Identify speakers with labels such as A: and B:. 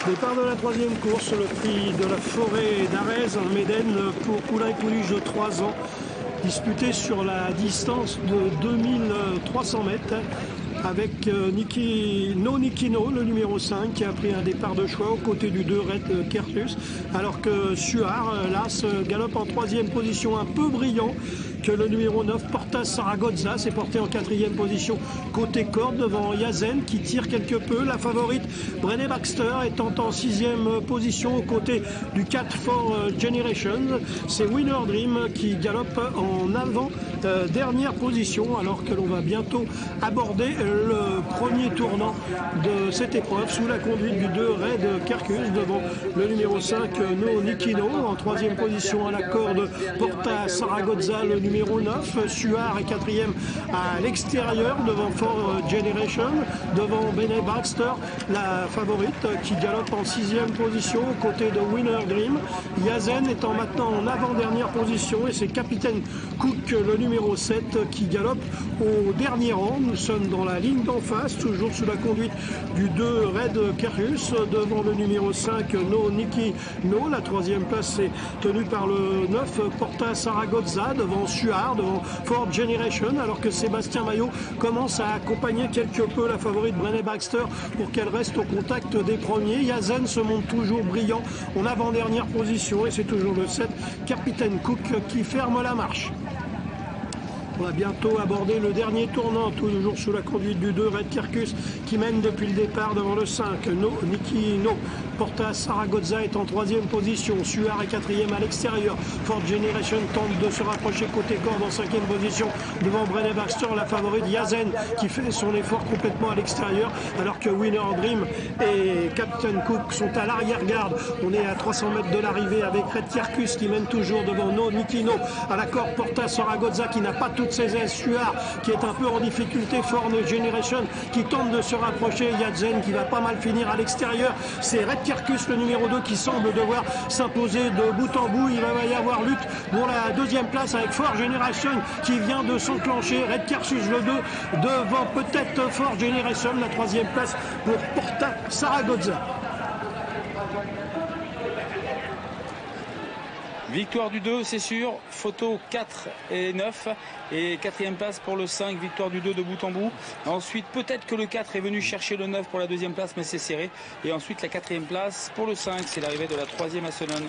A: Départ de la troisième course, le prix de la forêt d'Arez en Médène pour poulain et pouliche de 3 ans, disputé sur la distance de 2300 mètres avec No Nikino, le numéro 5, qui a pris un départ de choix aux côtés du 2 Red Kertus, alors que Suar, l'As, galope en troisième position, un peu brillant que le numéro 9, Porta Saragozza, s'est porté en quatrième position côté corde devant Yazen qui tire quelque peu. La favorite Brené Baxter étant en sixième position aux côtés du 4 For Generation. C'est Winner Dream qui galope en avant dernière position, alors que l'on va bientôt aborder le premier tournant de cette épreuve sous la conduite du 2 Red Kerkus devant le numéro 5 No Nikino. En troisième position à la corde Porta Saragozza, le numéro 9. Suar est quatrième à l'extérieur devant For Generation, devant Brené Baxter, la favorite qui galope en sixième position aux côtés de Winner Dream. Yazen étant maintenant en avant-dernière position et c'est Capitaine Cook, le numéro 7, qui galope au dernier rang. Nous sommes dans la ligne d'en face, toujours sous la conduite du 2 Red Kerkus, devant le numéro 5 No Nikino. La troisième place est tenue par le 9 Porta Saragozza, devant Suar, devant For Generation, alors que Sébastien Maillot commence à accompagner quelque peu la favorite Brené Baxter pour qu'elle reste au contact des premiers. Yazen se montre toujours brillant en avant-dernière position et c'est toujours le 7 Capitaine Cook qui ferme la marche. On va bientôt aborder le dernier tournant, toujours sous la conduite du 2 Red Kerkus qui mène depuis le départ devant le 5 No Nikino. Porta Saragozza est en troisième position, Suar est quatrième à l'extérieur. For Generation tente de se rapprocher côté corde en cinquième position devant Brené Baxter, la favorite Yazen qui fait son effort complètement à l'extérieur, alors que Winner Dream et Captain Cook sont à l'arrière-garde. On est à 300 mètres de l'arrivée avec Red Kerkus qui mène toujours devant No Nikino. À la corde Porta Saragozza qui n'a pas toutes ses aises, Suar qui est un peu en difficulté, For Generation qui tente de se rapprocher, Yazen qui va pas mal finir à l'extérieur. C'est Red Kerkus, le numéro 2, qui semble devoir s'imposer de bout en bout. Il va y avoir lutte pour la deuxième place avec For Generation qui vient de s'enclencher. Red Kerkus le 2 devant peut-être For Generation. La troisième place pour Porta Saragozza.
B: Victoire du 2, c'est sûr. Photo 4 et 9. Et quatrième place pour le 5. Victoire du 2 de bout en bout. Ensuite, peut-être que le 4 est venu chercher le 9 pour la deuxième place, mais c'est serré. Et ensuite, la quatrième place pour le 5. C'est l'arrivée de la troisième à Sonnen.